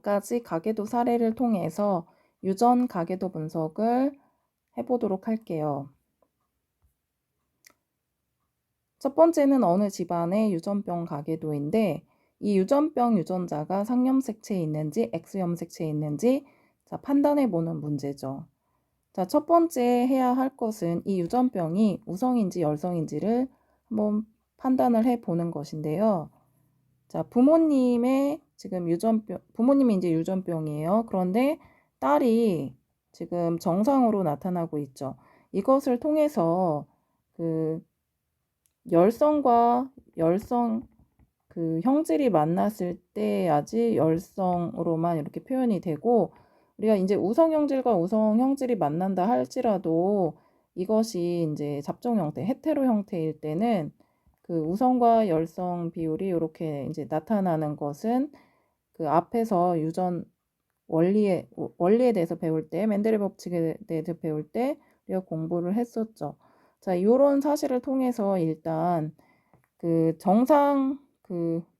가지 가계도 사례를 통해서 유전 가계도 분석을 해보도록 할게요. 첫 번째는 어느 집안의 유전병 가계도인데 이 유전병 유전자가 상염색체에 있는지 X염색체에 있는지 판단해보는 문제죠. 첫 번째 해야 할 것은 이 유전병이 우성인지 열성인지를 한번 판단을 해보는 것인데요. 부모님의 지금 부모님이 이제 유전병이에요. 그런데 딸이 지금 정상으로 나타나고 있죠. 이것을 통해서 열성과 열성 형질이 만났을 때야지 열성으로만 이렇게 표현이 되고, 우리가 이제 우성 형질과 우성 형질이 만난다 할지라도 이것이 이제 잡종 형태, 헤테로 형태일 때는 우성과 열성 비율이 이렇게 이제 나타나는 것은 앞에서 유전 원리에 대해서 배울 때, 멘델의 법칙에 대해서 배울 때 우리가 공부를 했었죠. 이런 사실을 통해서 일단 정상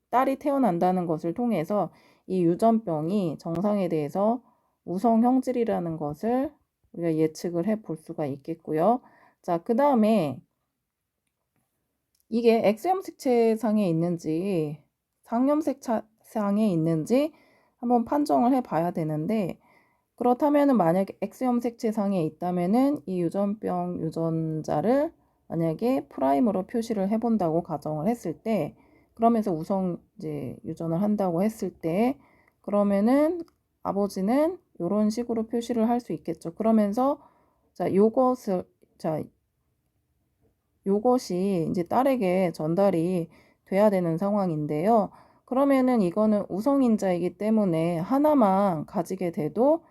딸이 태어난다는 것을 통해서 이 유전병이 정상에 대해서 우성 형질이라는 것을 우리가 예측을 해 볼 수가 있겠고요. 그 다음에 이게 X염색체상에 있는지 상염색체상에 있는지 한번 판정을 해 봐야 되는데, 그렇다면은 만약에 X염색체상에 있다면은 이 유전병 유전자를 만약에 프라임으로 표시를 해 본다고 가정을 했을 때, 그러면서 우성 이제 유전을 한다고 했을 때, 그러면은 아버지는 이런 식으로 표시를 할 수 있겠죠. 그러면서 요것이 이제 딸에게 전달이 돼야 되는 상황인데요. 그러면은 이거는 우성인자이기 때문에 하나만 가지게 돼도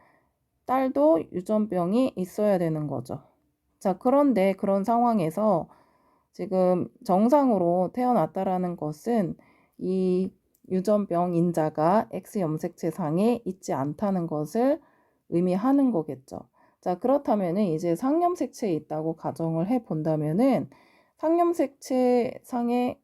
딸도 유전병이 있어야 되는 거죠. 그런데 그런 상황에서 지금 정상으로 태어났다라는 것은 이 유전병 인자가 X염색체상에 있지 않다는 것을 의미하는 거겠죠. 그렇다면은 이제 상염색체에 있다고 가정을 해 본다면은 상염색체상에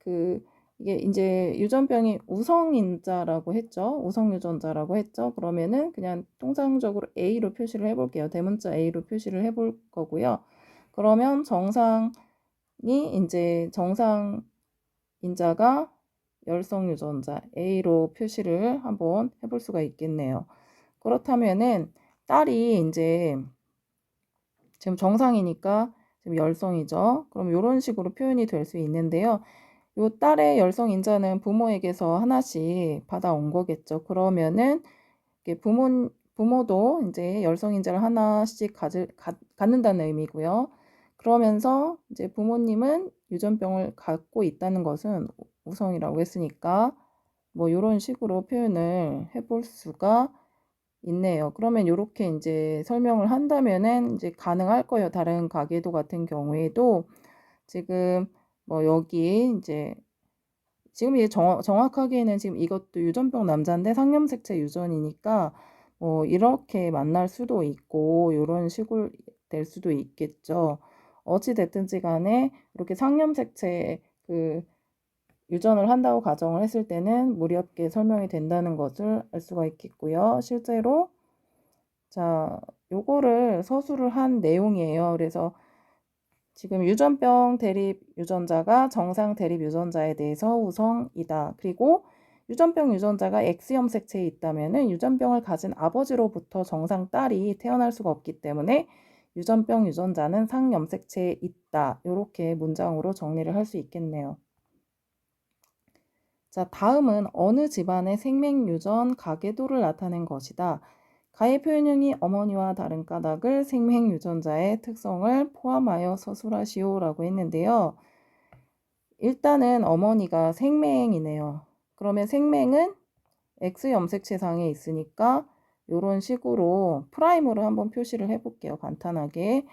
이게 이제 유전병이 우성인자라고 했죠. 우성유전자라고 했죠. 그러면은 그냥 통상적으로 A로 표시를 해볼게요. 대문자 A로 표시를 해볼 거고요. 그러면 정상이 이제 정상인자가 열성유전자 A로 표시를 한번 해볼 수가 있겠네요. 그렇다면은 딸이 이제 지금 정상이니까 지금 열성이죠. 그럼 이런 식으로 표현이 될 수 있는데요. 요 딸의 열성인자는 부모에게서 하나씩 받아온 거겠죠. 그러면은 부모도 이제 열성인자를 하나씩 갖는다는 의미고요. 그러면서 이제 부모님은 유전병을 갖고 있다는 것은 우성이라고 했으니까 뭐 이런 식으로 표현을 해볼 수가 있네요. 그러면 이렇게 이제 설명을 한다면은 이제 가능할 거예요. 다른 가계도 같은 경우에도 지금 뭐 여기 이제 지금 이게 정확하게는 지금 이것도 유전병 남자인데 상염색체 유전이니까 뭐 이렇게 만날 수도 있고 이런 식으로 될 수도 있겠죠. 어찌 됐든지 간에 이렇게 상염색체 유전을 한다고 가정을 했을 때는 무리없게 설명이 된다는 것을 알 수가 있겠고요. 실제로 요거를 서술을 한 내용이에요. 그래서 지금 유전병 대립 유전자가 정상 대립 유전자에 대해서 우성이다. 그리고 유전병 유전자가 X염색체에 있다면은 유전병을 가진 아버지로부터 정상 딸이 태어날 수가 없기 때문에 유전병 유전자는 상염색체에 있다. 이렇게 문장으로 정리를 할 수 있겠네요. 다음은 어느 집안의 생명유전 가계도를 나타낸 것이다. 가의 표현형이 어머니와 다른 까닭을 생명유전자의 특성을 포함하여 서술하시오 라고 했는데요. 일단은 어머니가 생맹이네요. 그러면 생맹은 X염색체상에 있으니까 이런 식으로 프라임으로 한번 표시를 해볼게요. 간단하게.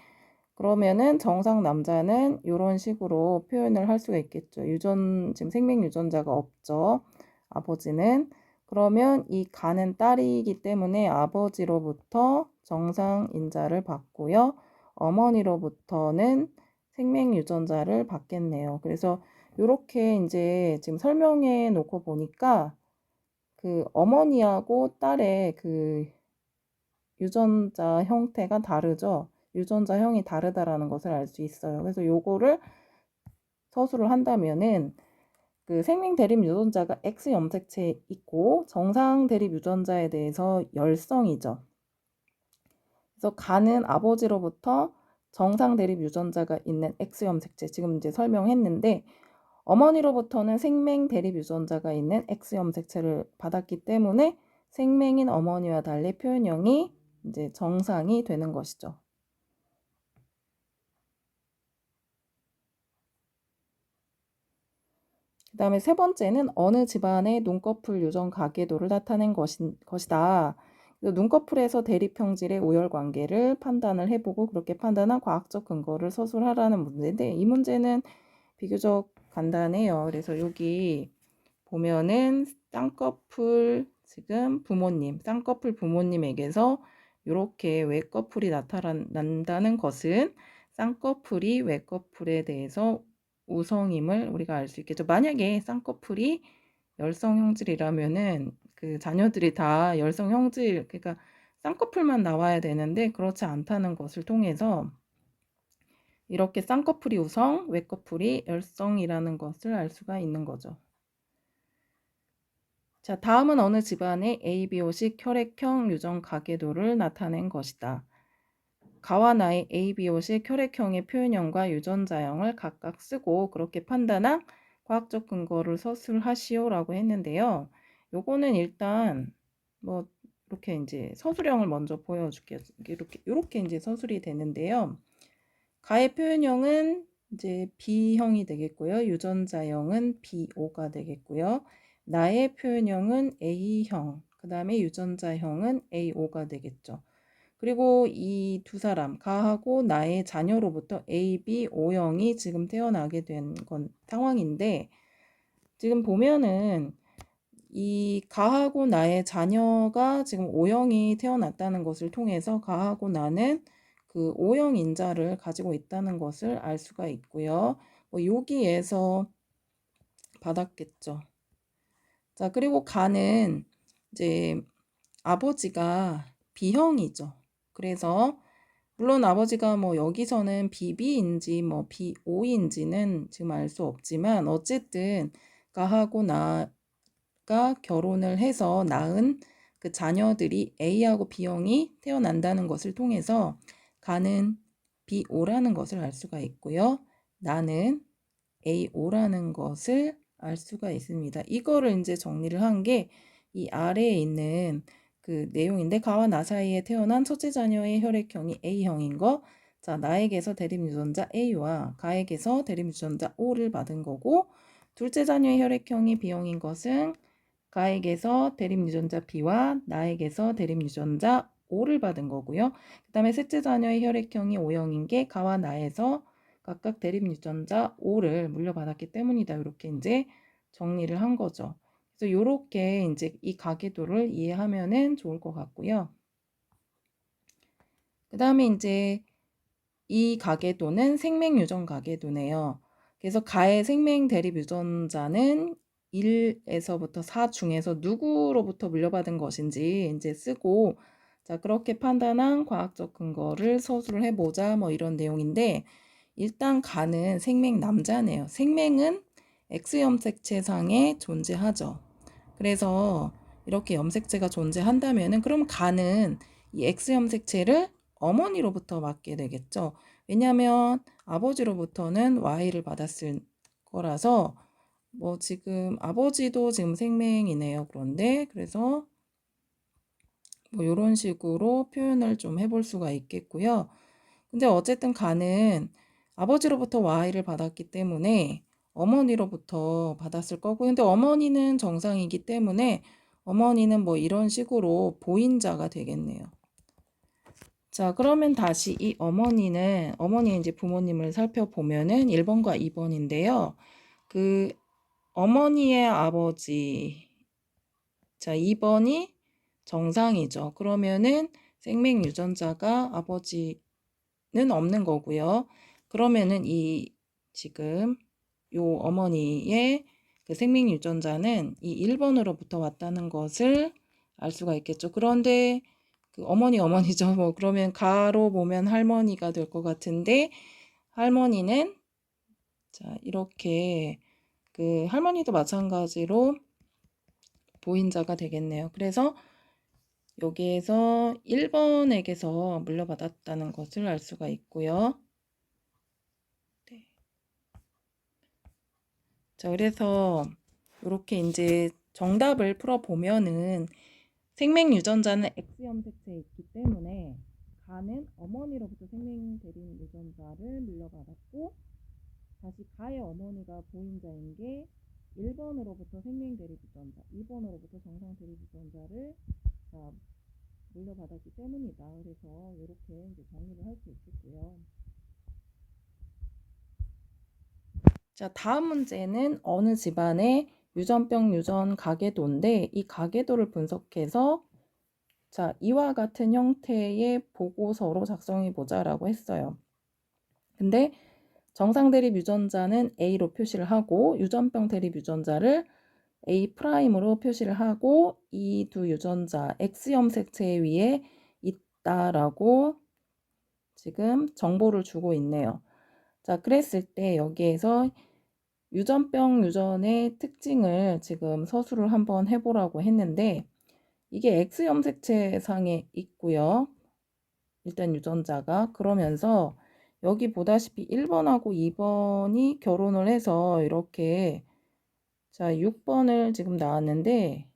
그러면은 정상 남자는 이런 식으로 표현을 할 수가 있겠죠. 지금 생명 유전자가 없죠. 아버지는. 그러면 이 가는 딸이기 때문에 아버지로부터 정상 인자를 받고요. 어머니로부터는 생명 유전자를 받겠네요. 그래서 이렇게 이제 지금 설명해 놓고 보니까 그 어머니하고 딸의 그 유전자 형태가 다르죠. 유전자형이 다르다라는 것을 알 수 있어요. 그래서 요거를 서술을 한다면은 그 생명 대립 유전자가 X 염색체에 있고 정상 대립 유전자에 대해서 열성이죠. 그래서 간은 아버지로부터 정상 대립 유전자가 있는 X 염색체, 지금 이제 설명했는데 어머니로부터는 생명 대립 유전자가 있는 X 염색체를 받았기 때문에 생명인 어머니와 달리 표현형이 이제 정상이 되는 것이죠. 그 다음에 세 번째는 어느 집안의 눈꺼풀 유전 가계도를 나타낸 것이다. 눈꺼풀에서 대립형질의 우열관계를 판단을 해보고 그렇게 판단한 과학적 근거를 서술하라는 문제인데 이 문제는 비교적 간단해요. 그래서 여기 보면은 쌍꺼풀 지금 부모님, 쌍꺼풀 부모님에게서 이렇게 외꺼풀이 나타난다는 것은 쌍꺼풀이 외꺼풀에 대해서 우성임을 우리가 알 수 있겠죠. 만약에 쌍꺼풀이 열성 형질이라면은 그 자녀들이 다 열성 형질, 그러니까 쌍꺼풀만 나와야 되는데 그렇지 않다는 것을 통해서 이렇게 쌍꺼풀이 우성, 외꺼풀이 열성이라는 것을 알 수가 있는 거죠. 자, 다음은 어느 집안의 ABO식 혈액형 유전 가계도를 나타낸 것이다. 가와 나의 ABO식 혈액형의 표현형과 유전자형을 각각 쓰고 그렇게 판단한 과학적 근거를 서술하시오라고 했는데요. 요거는 일단 뭐 이렇게 이제 서술형을 먼저 보여줄게요. 이렇게 이제 서술이 되는데요. 가의 표현형은 이제 B형이 되겠고요. 유전자형은 BO가 되겠고요. 나의 표현형은 A형, 그 다음에 유전자형은 AO가 되겠죠. 그리고 이 두 사람, 가하고 나의 자녀로부터 A, B, O형이 지금 태어나게 된 상황인데 지금 보면은 이 가하고 나의 자녀가 지금 O형이 태어났다는 것을 통해서 가하고 나는 그 O형 인자를 가지고 있다는 것을 알 수가 있고요. 여기에서 받았겠죠. 자, 그리고 가는 이제 아버지가 B형이죠. 그래서 물론 아버지가 여기서는 BB인지 BO인지는 지금 알 수 없지만 어쨌든 가하고 나가 결혼을 해서 낳은 그 자녀들이 A하고 B형이 태어난다는 것을 통해서 가는 BO라는 것을 알 수가 있고요. 나는 AO라는 것을 알 수가 있습니다. 이거를 이제 정리를 한 게 이 아래에 있는 그 내용인데 가와 나 사이에 태어난 첫째 자녀의 혈액형이 A형인 거, 자 나에게서 대립 유전자 A와 가에게서 대립 유전자 O를 받은 거고 둘째 자녀의 혈액형이 B형인 것은 가에게서 대립 유전자 B와 나에게서 대립 유전자 O를 받은 거고요. 그 다음에 셋째 자녀의 혈액형이 O형인 게 가와 나에서 각각 대립 유전자 O를 물려받았기 때문이다. 이렇게 이제 정리를 한 거죠. 그래서 이렇게 이제 이 가계도를 이해하면은 좋을 것 같고요. 그 다음에 이제 이 가계도는 생명유전 가계도네요. 그래서 가의 생명 대립 유전자는 1에서부터 4 중에서 누구로부터 물려받은 것인지 이제 쓰고, 자 그렇게 판단한 과학적 근거를 서술을 해보자 이런 내용인데, 일단 가는 생명 남자네요. 생명은 X 염색체상에 존재하죠. 그래서 이렇게 염색체가 존재한다면은 그럼 가는 이 X 염색체를 어머니로부터 받게 되겠죠. 왜냐하면 아버지로부터는 Y를 받았을 거라서 지금 아버지도 지금 생명이네요. 그런데 그래서 이런 식으로 표현을 좀 해볼 수가 있겠고요. 근데 어쨌든 가는 아버지로부터 Y를 받았기 때문에 어머니로부터 받았을 거고, 근데 어머니는 정상이기 때문에 어머니는 이런 식으로 보인자가 되겠네요. 자, 그러면 다시 이 어머니의 이제 부모님을 살펴보면은 1번과 2번인데요. 그 어머니의 아버지, 자, 2번이 정상이죠. 그러면은 생명 유전자가 아버지는 없는 거고요. 그러면은 이 지금 요 어머니의 그 생명 유전자는 이 1번으로부터 왔다는 것을 알 수가 있겠죠. 그런데 그 어머니죠. 뭐 그러면 가로 보면 할머니가 될 것 같은데 할머니는 자 이렇게 그 할머니도 마찬가지로 보인자가 되겠네요. 그래서 여기에서 1번에게서 물려받았다는 것을 알 수가 있고요. 네. 자, 그래서 이렇게 이제 정답을 풀어보면은 생명 유전자는 X염 색체에 있기 때문에 가는 어머니로부터 생명 대립 유전자를 물려받았고 다시 가의 어머니가 보인자인 게 1번으로부터 생명 대립 유전자, 2번으로부터 정상 대립 유전자를 물려받았기 때문이다. 그래서 이렇게 이제 정리를 할 수 있겠고요. 자, 다음 문제는 어느 집안의 유전병 유전 가계도인데 이 가계도를 분석해서 자, 이와 같은 형태의 보고서로 작성해 보자라고 했어요. 근데 정상 대립 유전자는 A로 표시를 하고 유전병 대립 유전자를 A'으로 표시를 하고 이 두 유전자 X염 색체 위에 있다라고 지금 정보를 주고 있네요. 자, 그랬을 때 여기에서 유전병 유전의 특징을 지금 서술을 한번 해보라고 했는데 이게 X염 색체 상에 있고요. 일단 유전자가 그러면서 여기 보다시피 1번하고 2번이 결혼을 해서 이렇게 자 6번을 지금 나왔는데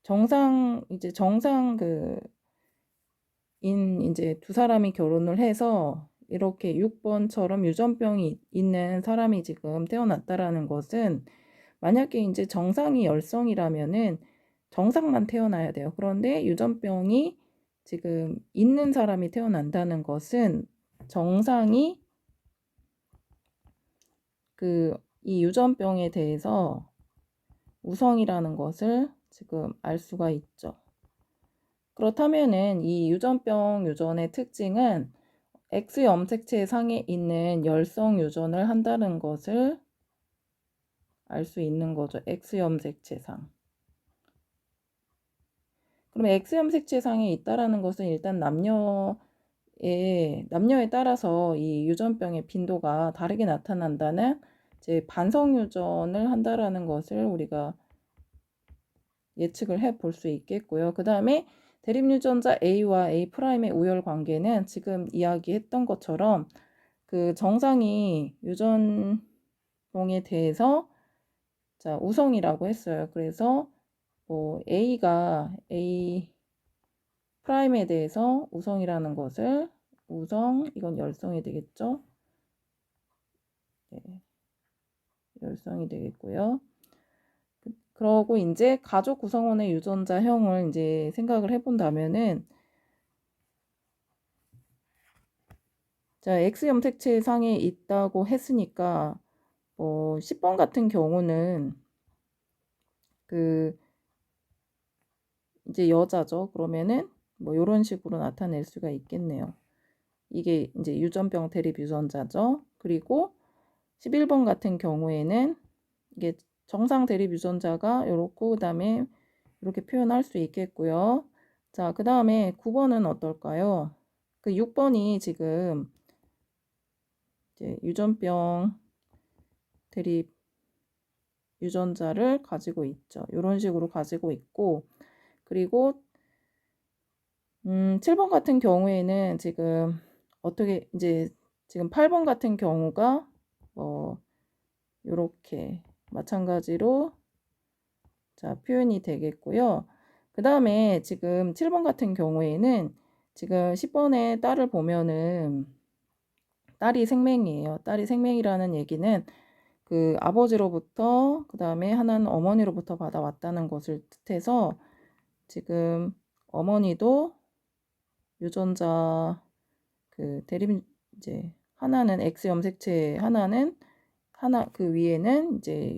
정상 이제 두 사람이 결혼을 해서 이렇게 6번처럼 유전병이 있는 사람이 지금 태어났다라는 것은 만약에 이제 정상이 열성이라면은 정상만 태어나야 돼요. 그런데 유전병이 지금 있는 사람이 태어난다는 것은 정상이 이 유전병에 대해서 우성이라는 것을 지금 알 수가 있죠. 그렇다면은 이 유전병 유전의 특징은 X 염색체 상에 있는 열성 유전을 한다는 것을 알 수 있는 거죠. X 염색체 상. 그러면 X 염색체 상에 있다라는 것은 일단 남녀에 따라서 이 유전병의 빈도가 다르게 나타난다는 이제 반성 유전을 한다라는 것을 우리가 예측을 해 볼 수 있겠고요. 그 다음에 대립 유전자 A와 A'의 우열 관계는 지금 이야기했던 것처럼 그 정상이 유전종에 대해서 자 우성이라고 했어요. 그래서 뭐 A가 A 프라임에 대해서 우성이라는 것을 우성 이건 열성이 되겠죠. 네, 열성이 되겠고요. 그러고 이제 가족 구성원의 유전자형을 이제 생각을 해본다면은 자 X 염색체 상에 있다고 했으니까 10번 같은 경우는 그 이제 여자죠. 그러면은 뭐 이런 식으로 나타낼 수가 있겠네요. 이게 이제 유전병 대립 유전자죠. 그리고 11번 같은 경우에는 이게 정상 대립 유전자가 이렇고 그다음에 이렇게 표현할 수 있겠고요. 자, 그다음에 9번은 어떨까요? 그 6번이 지금 이제 유전병 대립 유전자를 가지고 있죠. 이런 식으로 가지고 있고 그리고 7번 같은 경우에는 지금 어떻게 이제 지금 8번 같은 경우가 이렇게 마찬가지로 자 표현이 되겠고요. 그 다음에 지금 7번 같은 경우에는 지금 10번의 딸을 보면은 딸이 생명이에요. 딸이 생명이라는 얘기는 그 아버지로부터 그 다음에 하나는 어머니로부터 받아왔다는 것을 뜻해서 지금 어머니도 유전자 그 대립 이제 하나는 X 염색체 하나는 그 위에는 이제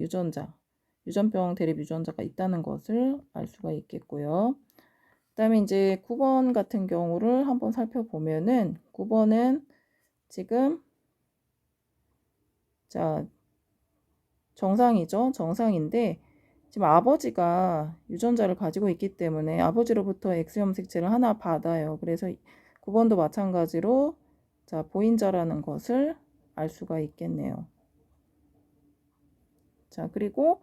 유전병 대립 유전자가 있다는 것을 알 수가 있겠고요. 그다음에 이제 9번 같은 경우를 한번 살펴보면은 9번은 지금 자 정상이죠. 정상인데 지금 아버지가 유전자를 가지고 있기 때문에 아버지로부터 X염색체를 하나 받아요. 그래서 9번도 마찬가지로 자, 보인자라는 것을 알 수가 있겠네요. 자, 그리고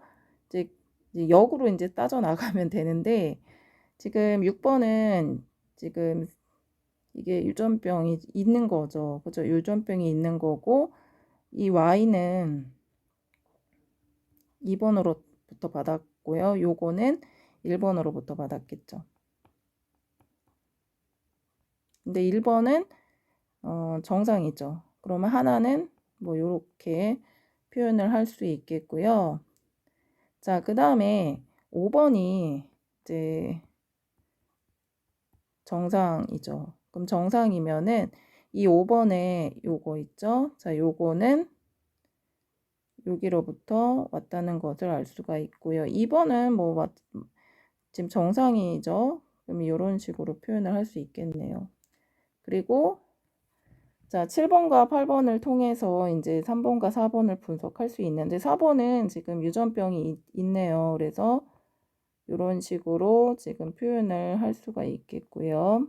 이제 역으로 이제 따져 나가면 되는데 지금 6번은 지금 이게 유전병이 있는 거죠. 그죠? 유전병이 있는 거고 이 Y는 2번으로부터 받았고요. 요거는 1번으로부터 받았겠죠. 근데 1번은 정상이죠. 그러면 하나는 뭐 요렇게 표현을 할 수 있겠고요. 자, 그 다음에 5번이 이제 정상이죠. 그럼 정상이면은 이 5번에 요거 있죠. 자, 요거는 여기로부터 왔다는 것을 알 수가 있고요. 2번은 뭐 지금 정상이죠. 그럼 이런 식으로 표현을 할 수 있겠네요. 그리고 자, 7번과 8번을 통해서 이제 3번과 4번을 분석할 수 있는데 4번은 지금 유전병이 있네요. 그래서 이런 식으로 지금 표현을 할 수가 있겠고요.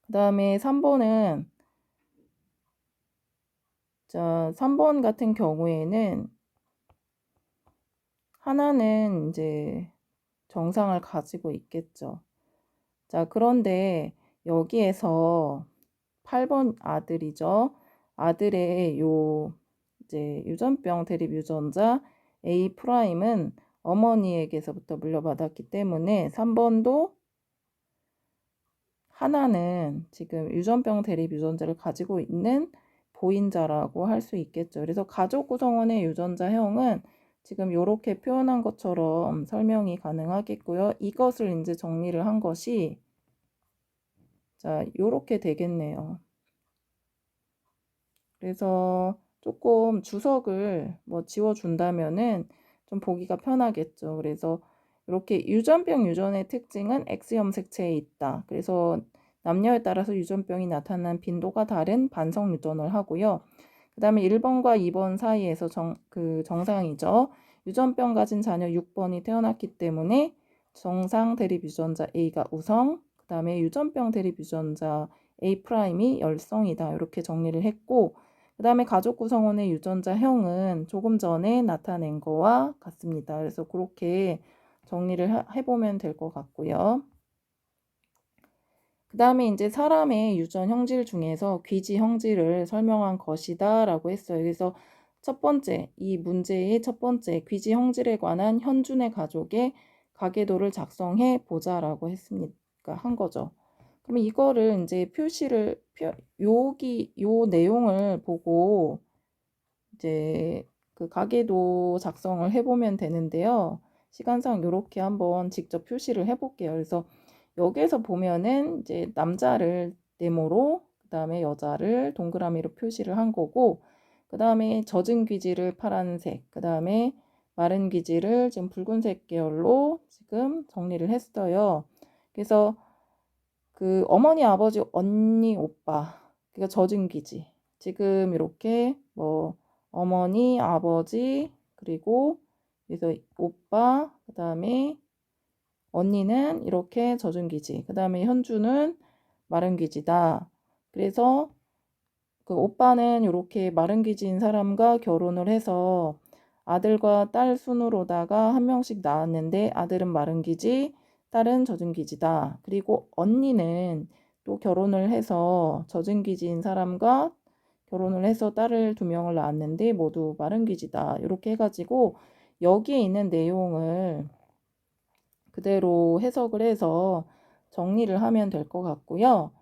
그 다음에 3번은 자, 3번 같은 경우에는 하나는 이제 정상을 가지고 있겠죠. 자, 그런데 여기에서 8번 아들이죠. 아들의 요 이제 유전병 대립 유전자 A 프라임은 어머니에게서부터 물려받았기 때문에 3번도 하나는 지금 유전병 대립 유전자를 가지고 있는 보인자라고 할 수 있겠죠. 그래서 가족 구성원의 유전자형은 지금 이렇게 표현한 것처럼 설명이 가능하겠고요. 이것을 이제 정리를 한 것이 자, 요렇게 되겠네요. 그래서 조금 주석을 뭐 지워준다면은 좀 보기가 편하겠죠. 그래서 이렇게 유전병 유전의 특징은 X염색체에 있다. 그래서 남녀에 따라서 유전병이 나타나는 빈도가 다른 반성 유전을 하고요. 그 다음에 1번과 2번 사이에서 정상이죠. 유전병 가진 자녀 6번이 태어났기 때문에 정상 대립 유전자 A가 우성, 그 다음에 유전병 대립 유전자 A''이 열성이다. 이렇게 정리를 했고 그 다음에 가족 구성원의 유전자형은 조금 전에 나타낸 거와 같습니다. 그래서 그렇게 정리를 해보면 될 것 같고요. 그 다음에 이제 사람의 유전 형질 중에서 귀지 형질을 설명한 것이다 라고 했어요. 그래서 첫 번째, 이 문제의 첫 번째 귀지 형질에 관한 현준의 가족의 가계도를 작성해 보자라고 했습니다. 한 거죠. 그러면 이거를 이제 요 내용을 보고 이제 그 가계도 작성을 해보면 되는데요. 시간상 이렇게 한번 직접 표시를 해볼게요. 그래서 여기에서 보면은 이제 남자를 네모로, 그 다음에 여자를 동그라미로 표시를 한 거고, 그 다음에 젖은 귀지를 파란색, 그 다음에 마른 귀지를 지금 붉은색 계열로 지금 정리를 했어요. 그래서 그 어머니, 아버지, 언니, 오빠, 그러니까 젖은 귀지. 지금 이렇게 뭐 어머니, 아버지, 그리고 그래서 오빠, 그 다음에 언니는 이렇게 젖은 귀지. 그 다음에 현주는 마른 귀지다. 그래서 그 오빠는 이렇게 마른 귀지인 사람과 결혼을 해서 아들과 딸 순으로다가 한 명씩 낳았는데 아들은 마른 귀지, 딸은 젖은 귀지다. 그리고 언니는 또 결혼을 해서 젖은 귀지인 사람과 결혼을 해서 딸을 2명을 낳았는데 모두 마른 귀지다. 이렇게 해가지고 여기에 있는 내용을 그대로 해석을 해서 정리를 하면 될 것 같고요.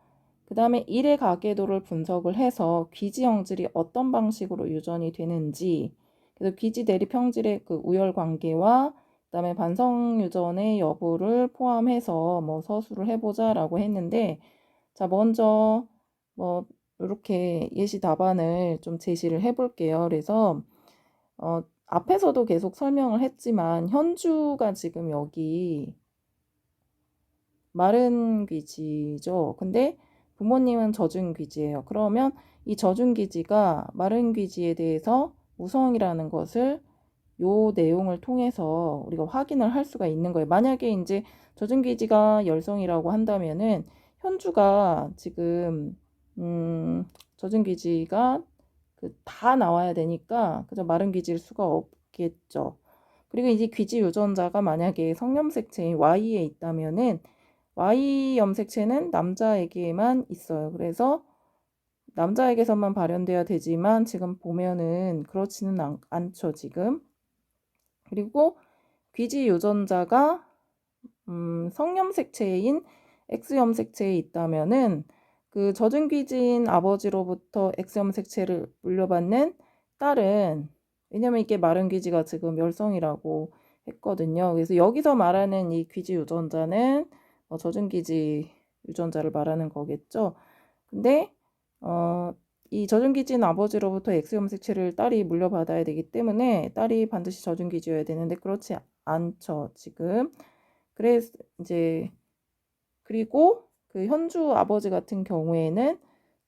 그 다음에 일의 가계도를 분석을 해서 귀지 형질이 어떤 방식으로 유전이 되는지, 그래서 귀지 대립 형질의 그 우열 관계와 그다음에 반성 유전의 여부를 포함해서 뭐 서술을 해보자라고 했는데, 자 먼저 뭐 이렇게 예시 답안을 좀 제시를 해볼게요. 그래서 앞에서도 계속 설명을 했지만 현주가 지금 여기 마른 귀지죠. 근데 부모님은 젖은 귀지예요. 그러면 이 젖은 귀지가 마른 귀지에 대해서 우성이라는 것을 요 내용을 통해서 우리가 확인을 할 수가 있는 거예요. 만약에 이제 젖은귀지가 열성이라고 한다면은 현주가 지금 젖은귀지가 다 나와야 되니까 그저 마른 귀지일 수가 없겠죠. 그리고 이제 귀지 유전자가 만약에 성염색체인 Y에 있다면은 Y 염색체는 남자에게만 있어요. 그래서 남자에게서만 발현돼야 되지만 지금 보면은 그렇지는 않죠, 지금. 그리고 귀지 유전자가 성염색체인 X염색체에 있다면은 그 젖은 귀지인 아버지로부터 X염색체를 물려받는 딸은, 왜냐면 이게 마른 귀지가 지금 열성이라고 했거든요. 그래서 여기서 말하는 이 귀지 유전자는 젖은 귀지 유전자를 말하는 거겠죠. 근데 이 젖은 귀지인 아버지로부터 X염색체를 딸이 물려받아야 되기 때문에 딸이 반드시 젖은 귀지여야 되는데 그렇지 않죠, 지금. 그래서 이제 그리고 그 현주 아버지 같은 경우에는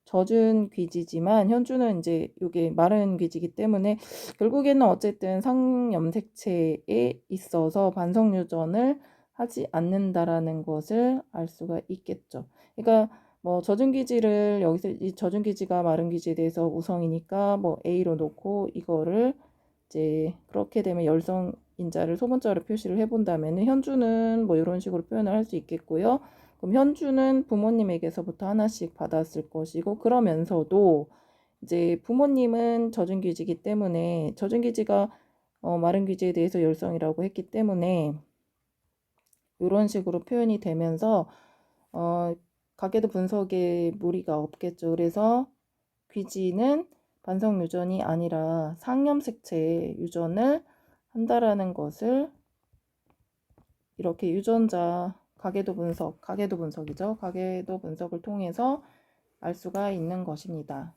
젖은 귀지지만 현주는 이제 이게 마른 귀지이기 때문에 결국에는 어쨌든 상염색체에 있어서 반성 유전을 하지 않는다라는 것을 알 수가 있겠죠. 그러니까 뭐 젖은 귀지를 여기서 이 젖은 귀지가 마른 귀지에 대해서 우성이니까 뭐 A로 놓고 이거를 이제 그렇게 되면 열성인자를 소문자로 표시를 해본다면 현주는 뭐 이런 식으로 표현을 할 수 있겠고요. 그럼 현주는 부모님에게서부터 하나씩 받았을 것이고, 그러면서도 이제 부모님은 젖은 귀지이기 때문에 젖은 귀지가 마른 귀지에 대해서 열성이라고 했기 때문에 이런 식으로 표현이 되면서 가계도 분석에 무리가 없겠죠. 그래서 귀지는 반성 유전이 아니라 상염색체 유전을 한다라는 것을 이렇게 유전자 가계도 분석이죠. 가계도 분석을 통해서 알 수가 있는 것입니다.